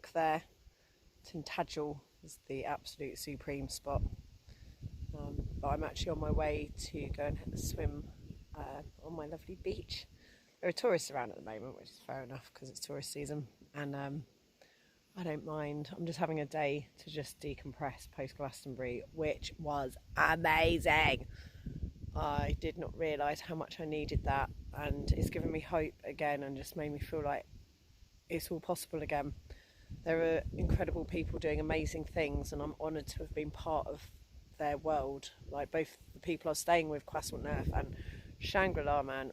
stuck there. Tintagel is the absolute supreme spot. But I'm actually on my way to go and have a swim on my lovely beach. There are tourists around at the moment, which is fair enough because it's tourist season, and I don't mind. I'm just having a day to just decompress post Glastonbury, which was amazing. I did not realise how much I needed that, and it's given me hope again and just made me feel like it's all possible again. There are incredible people doing amazing things, and I'm honoured to have been part of their world. Like both the people I was staying with, Croissant Neuf and Shangri-La, man,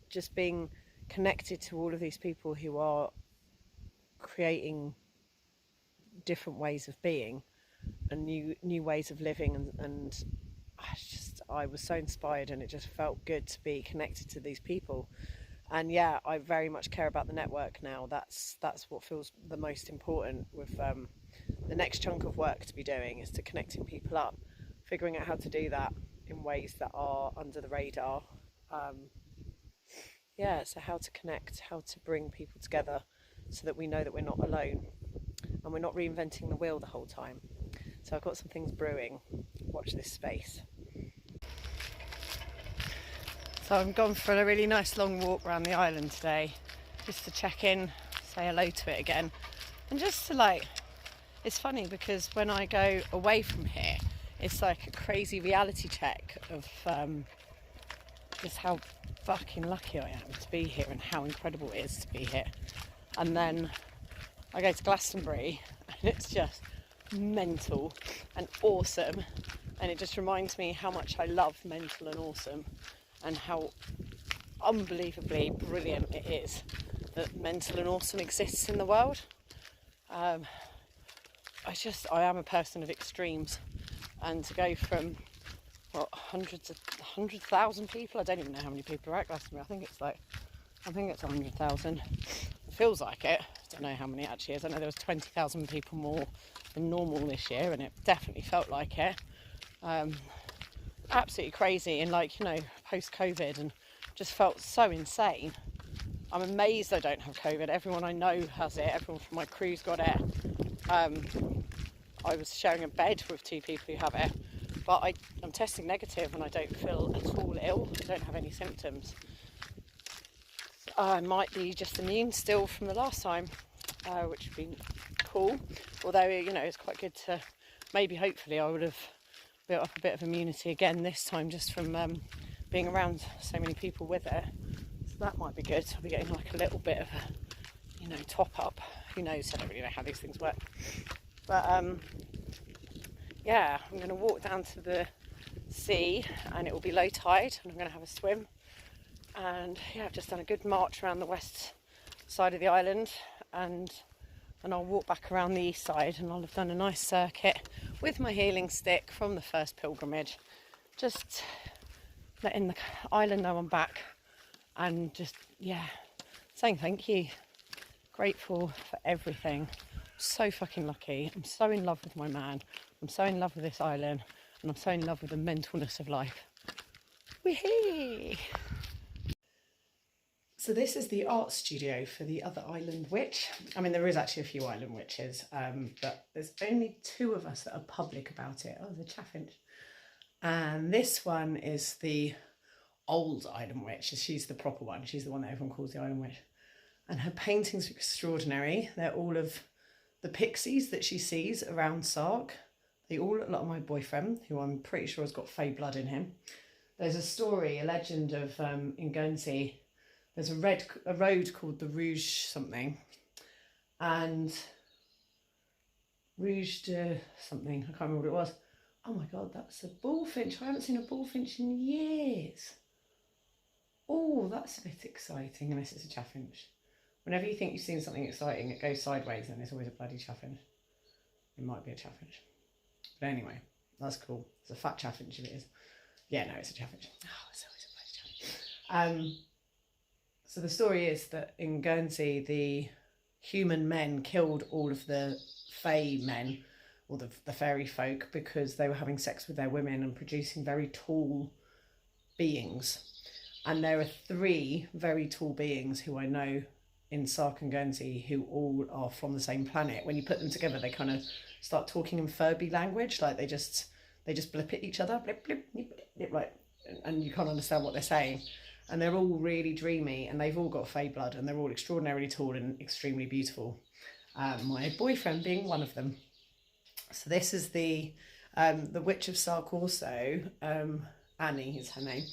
just being connected to all of these people who are creating different ways of being and new ways of living, and I was so inspired, and it just felt good to be connected to these people. And yeah, I very much care about the network now. That's what feels the most important with the next chunk of work to be doing, is to connecting people up, figuring out how to do that in ways that are under the radar. So how to connect, how to bring people together so that we know that we're not alone and we're not reinventing the wheel the whole time. So I've got some things brewing. Watch this space. So I'm gone for a really nice long walk around the island today, just to check in, say hello to it again, and just to it's funny because when I go away from here, it's like a crazy reality check of just how fucking lucky I am to be here and how incredible it is to be here. And then I go to Glastonbury and it's just mental and awesome, and it just reminds me how much I love mental and awesome, and how unbelievably brilliant it is that mental and awesome exists in the world. I am a person of extremes, and to go from 100,000 people, I don't even know how many people are at Glastonbury. I think it's 100,000. It feels like it. I don't know how many it actually is. I know there was 20,000 people more than normal this year, and it definitely felt like it. Absolutely crazy, and post-COVID, and just felt so insane. I'm amazed I don't have COVID. Everyone I know has it. Everyone from my crew's got it. I was sharing a bed with 2 people who have it, but I'm testing negative and I don't feel at all ill. I don't have any symptoms. I might be just immune still from the last time, which would be cool. Although, it's quite good to hopefully I would have built up a bit of immunity again this time, just from being around so many people with it. So that might be good. I'll be getting a little bit of a top up. Who knows? I don't really know how these things work. But I'm going to walk down to the sea, and it will be low tide, and I'm going to have a swim. And I've just done a good march around the west side of the island, and I'll walk back around the east side, and I'll have done a nice circuit with my healing stick from the first pilgrimage, just letting the island know I'm back, and just saying thank you, grateful for everything. So fucking lucky. I'm so in love with my man. I'm so in love with this island, and I'm so in love with the mentalness of life. Wee-hee! So this is the art studio for the other island witch. I mean, there is actually a few island witches, but there's only 2 of us that are public about it. Oh, the chaffinch. And this one is the old island witch. She's the proper one. She's the one that everyone calls the island witch. And her paintings are extraordinary. They're all of the pixies that she sees around Sark. They all look like my boyfriend, who I'm pretty sure has got fey blood in him. There's a legend of in Guernsey. There's a road called the Rouge something, and Rouge de something. I can't remember what it was. Oh my God, that's a bullfinch. I haven't seen a bullfinch in years. Oh, that's a bit exciting, unless it's a chaffinch. Whenever you think you've seen something exciting, it goes sideways, and there's always a bloody chaffinch. It might be a chaffinch. But anyway, that's cool. It's a fat chaffinch if it is. Yeah, no, it's a chaffinch. Oh, it's always a bloody chaffinch. So the story is that in Guernsey, the human men killed all of the fae men, or the fairy folk, because they were having sex with their women and producing very tall beings. And there are 3 very tall beings who I know in Sark and Guernsey who all are from the same planet. When you put them together, they kind of start talking in Furby language, like they just blip at each other, blip blip blip blip, like, and you can't understand what they're saying. And they're all really dreamy, and they've all got fey blood, and they're all extraordinarily tall and extremely beautiful. My boyfriend being one of them. So this is the Witch of Sark also. Annie is her name.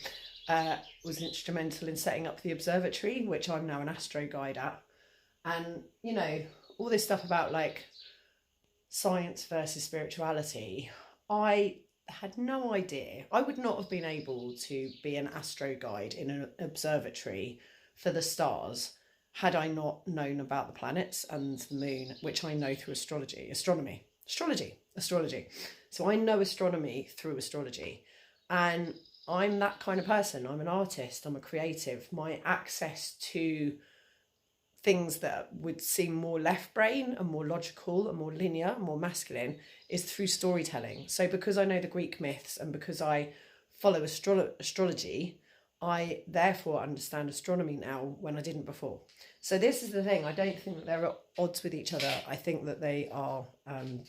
Was instrumental in setting up the observatory, which I'm now an astro guide at. And, you know, all this stuff about like science versus spirituality, I had no idea. I would not have been able to be an astro guide in an observatory for the stars had I not known about the planets and the moon, which I know through astrology. So I know astronomy through astrology. And I'm that kind of person. I'm an artist, I'm a creative. My access to things that would seem more left brain and more logical and more linear and more masculine is through storytelling. So because I know the Greek myths and because I follow astrology, I therefore understand astronomy now when I didn't before. So this is the thing. I don't think that they're at odds with each other. I think that they are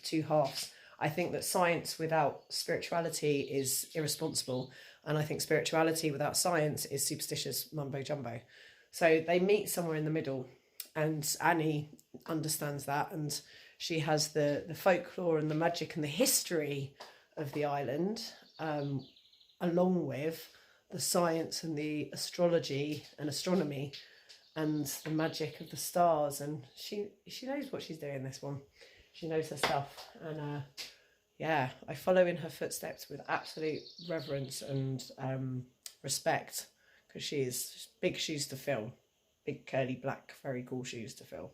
two halves. I think that science without spirituality is irresponsible. And I think spirituality without science is superstitious mumbo jumbo. So they meet somewhere in the middle. And Annie understands that. And she has the folklore and the magic and the history of the island, along with the science and the astrology and astronomy and the magic of the stars. And she knows what she's doing, this one. She knows her stuff. And yeah, I follow in her footsteps with absolute reverence and respect, because she is big shoes to fill. Big curly black very cool shoes to fill.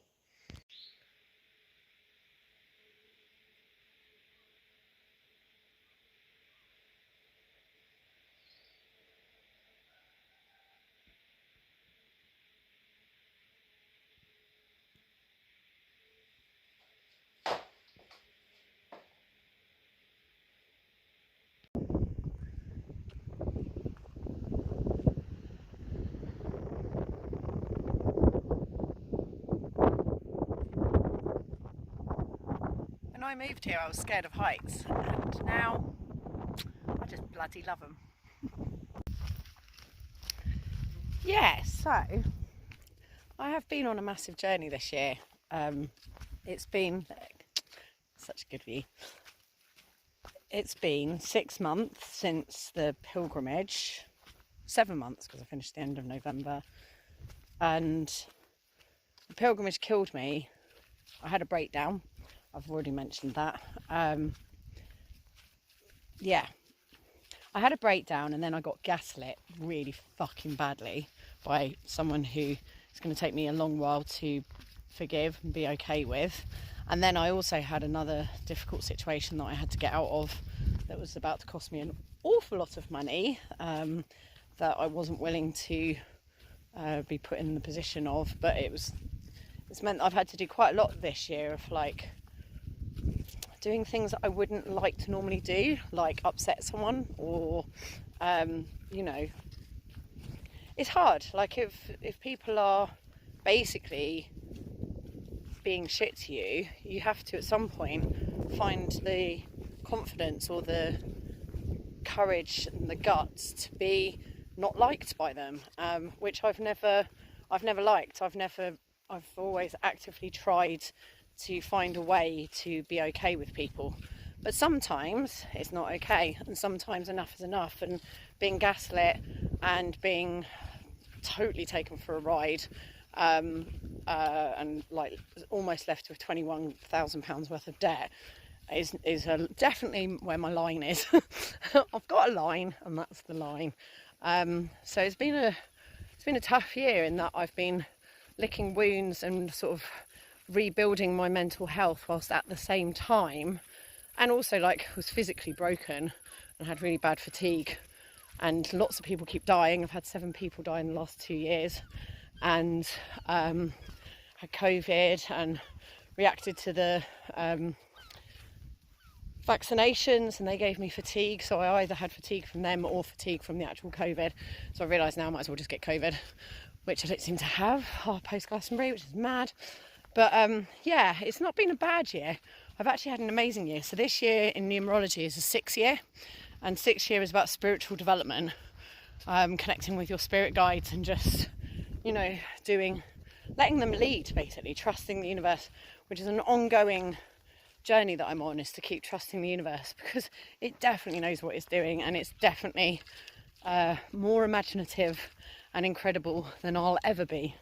When I moved here, I was scared of heights, and now I just bloody love them. Yeah, so I have been on a massive journey this year. It's been such a good view. It's been 6 months since the pilgrimage, 7 months because I finished at the end of November, and the pilgrimage killed me. I had a breakdown. I've already mentioned that. Yeah, I had a breakdown, and then I got gaslit really fucking badly by someone who is going to take me a long while to forgive and be okay with. And then I also had another difficult situation that I had to get out of that was about to cost me an awful lot of money, that I wasn't willing to be put in the position of. But it's meant I've had to do quite a lot this year of like doing things that I wouldn't like to normally do, like upset someone, or you know, it's hard. Like if people are basically being shit to you, you have to at some point find the confidence or the courage and the guts to be not liked by them, which I've never liked. I've always actively tried to find a way to be okay with people, but sometimes it's not okay, and sometimes enough is enough. And being gaslit and being totally taken for a ride, and like almost left with £21,000 worth of debt is definitely where my line is. I've got a line, and that's the line. So it's been a tough year in that I've been licking wounds and sort of rebuilding my mental health whilst at the same time, and also like was physically broken and had really bad fatigue, and lots of people keep dying. I've had 7 people die in the last 2 years, and had COVID and reacted to the vaccinations, and they gave me fatigue, so I either had fatigue from them or fatigue from the actual COVID. So I realised now I might as well just get COVID. which I don't seem to have post Glastonbury, which is mad. But yeah, it's not been a bad year. I've actually had an amazing year. So this year in numerology is a 6 year, and 6 year is about spiritual development, connecting with your spirit guides and just, you know, letting them lead, basically, trusting the universe, which is an ongoing journey that I'm on, is to keep trusting the universe, because it definitely knows what it's doing, and it's definitely more imaginative and incredible than I'll ever be.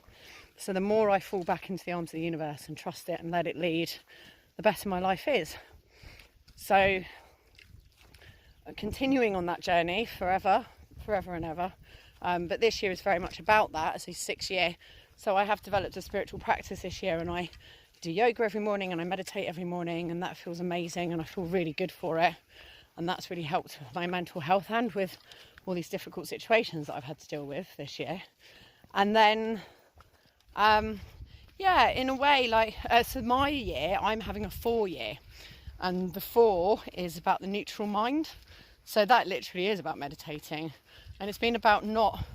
So the more I fall back into the arms of the universe and trust it and let it lead, the better my life is. So continuing on that journey forever and ever. But this year is very much about that. It's a 6 year. So I have developed a spiritual practice this year, and I do yoga every morning and I meditate every morning, and that feels amazing and I feel really good for it. And that's really helped with my mental health and with all these difficult situations that I've had to deal with this year. And then, yeah, in a way, like, so my year, I'm having a 4 year, and the 4 is about the neutral mind. So that literally is about meditating, and it's been about not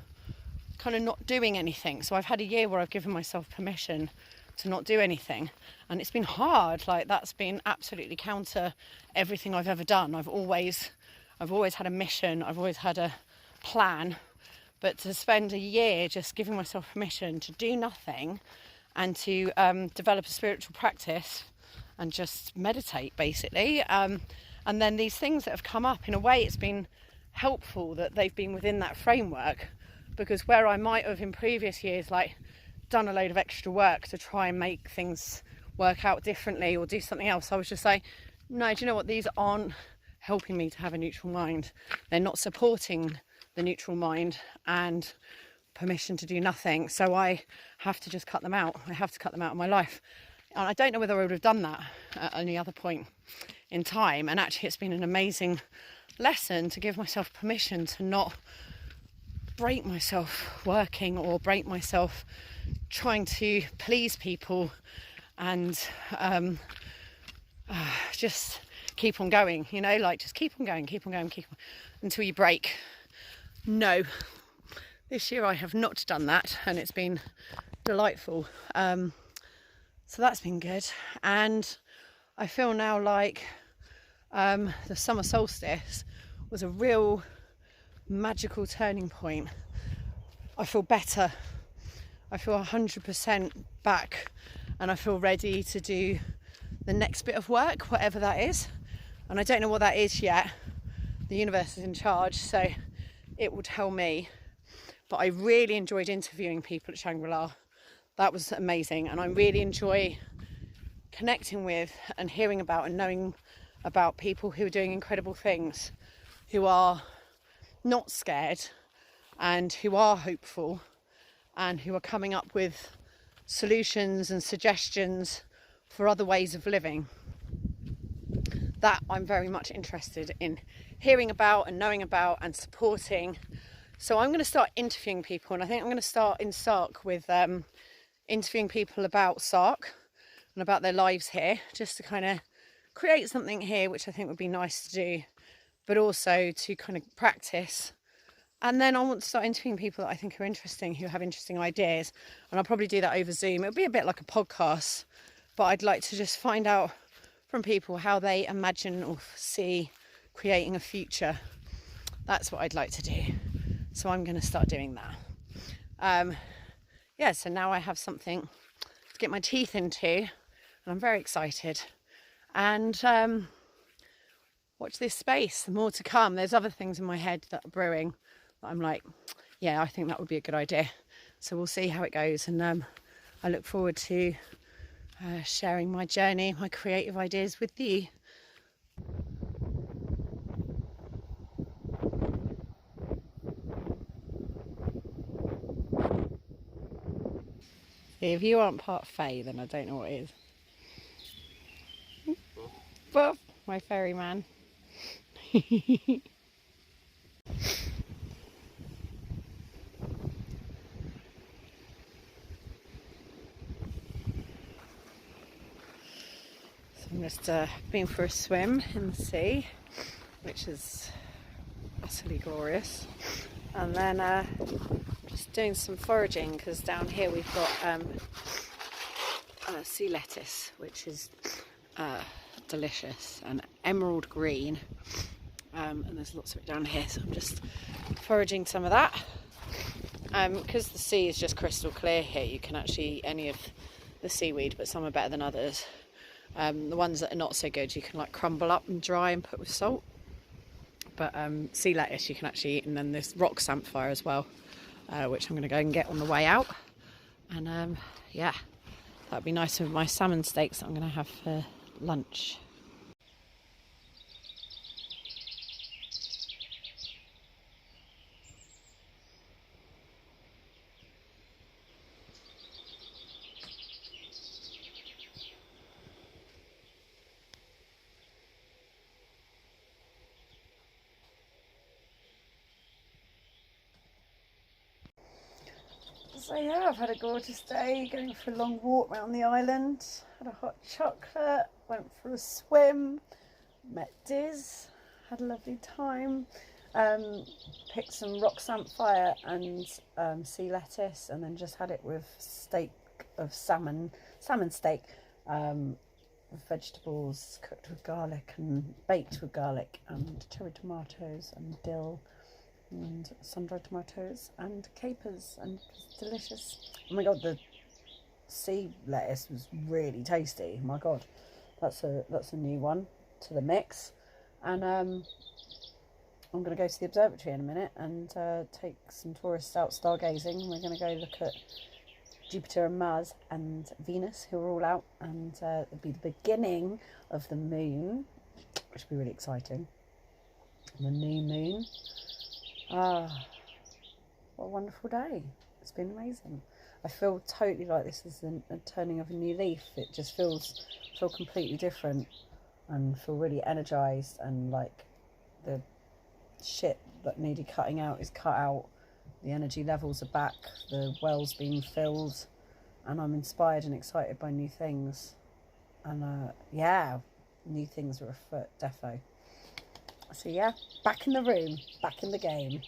doing anything. So I've had a year where I've given myself permission to not do anything, and it's been hard. Like, that's been absolutely counter everything I've ever done. I've always had a mission, I've always had a plan, but to spend a year just giving myself permission to do nothing and to develop a spiritual practice and just meditate, basically. And then these things that have come up, in a way it's been helpful that they've been within that framework, because where I might have in previous years like done a load of extra work to try and make things work out differently or do something else, I was just like, no, do you know what, these aren't helping me to have a neutral mind. They're not supporting the neutral mind and permission to do nothing. So I have to just cut them out. I have to cut them out of my life. And I don't know whether I would have done that at any other point in time. And actually it's been an amazing lesson to give myself permission to not break myself working or break myself trying to please people, and just keep on going, you know, like just keep on going until you break. No, this year I have not done that, and it's been delightful. So that's been good. And I feel now like the summer solstice was a real magical turning point. I feel better. I feel 100% back, and I feel ready to do the next bit of work, whatever that is. And I don't know what that is yet. The universe is in charge, so it will tell me. But I really enjoyed interviewing people at Shangri-La. That was amazing, and I really enjoy connecting with and hearing about and knowing about people who are doing incredible things, who are not scared and who are hopeful and who are coming up with solutions and suggestions for other ways of living. That I'm very much interested in hearing about and knowing about and supporting. So I'm going to start interviewing people, and I think I'm going to start in Sark with interviewing people about Sark and about their lives here, just to kind of create something here which I think would be nice to do, but also to kind of practice. And then I want to start interviewing people that I think are interesting, who have interesting ideas, and I'll probably do that over Zoom. It'll be a bit like a podcast, but I'd like to just find out from people how they imagine or see creating a future. That's what I'd like to do. So I'm going to start doing that. Yeah, so now I have something to get my teeth into, and I'm very excited. And watch this space, more to come. There's other things in my head that are brewing that I'm like, yeah, I think that would be a good idea. So we'll see how it goes, and I look forward to sharing my journey, my creative ideas with you. If you aren't part Fae, then I don't know what is. Buff, my fairy man. So I'm just been for a swim in the sea, which is utterly glorious. And then Just doing some foraging because down here we've got sea lettuce, which is delicious, and emerald green, and there's lots of it down here, so I'm just foraging some of that. Because the sea is just crystal clear here, you can actually eat any of the seaweed, but some are better than others. The ones that are not so good you can like crumble up and dry and put with salt, but sea lettuce you can actually eat. And then there's rock samphire as well, which I'm going to go and get on the way out. And yeah, that'd be nice with my salmon steaks that I'm going to have for lunch. So yeah, I've had a gorgeous day, going for a long walk around the island, had a hot chocolate, went for a swim, met Diz, had a lovely time, picked some rock samphire and sea lettuce, and then just had it with steak of salmon steak, with vegetables cooked with garlic and baked with garlic, and cherry tomatoes and dill and sun-dried tomatoes and capers, and it was delicious. Oh my god, the sea lettuce was really tasty. My god, that's a new one to the mix. And I'm going to go to the observatory in a minute and take some tourists out stargazing. We're going to go look at Jupiter and Mars and Venus, who are all out, and it'll be the beginning of the moon, which will be really exciting. The new moon. Ah, what a wonderful day. It's been amazing. I feel totally like this is a turning of a new leaf. It just feel completely different, and feel really energised, and like the shit that needed cutting out is cut out. The energy levels are back, the well's being filled, and I'm inspired and excited by new things. And yeah, new things are afoot, defo. So yeah, back in the room, back in the game.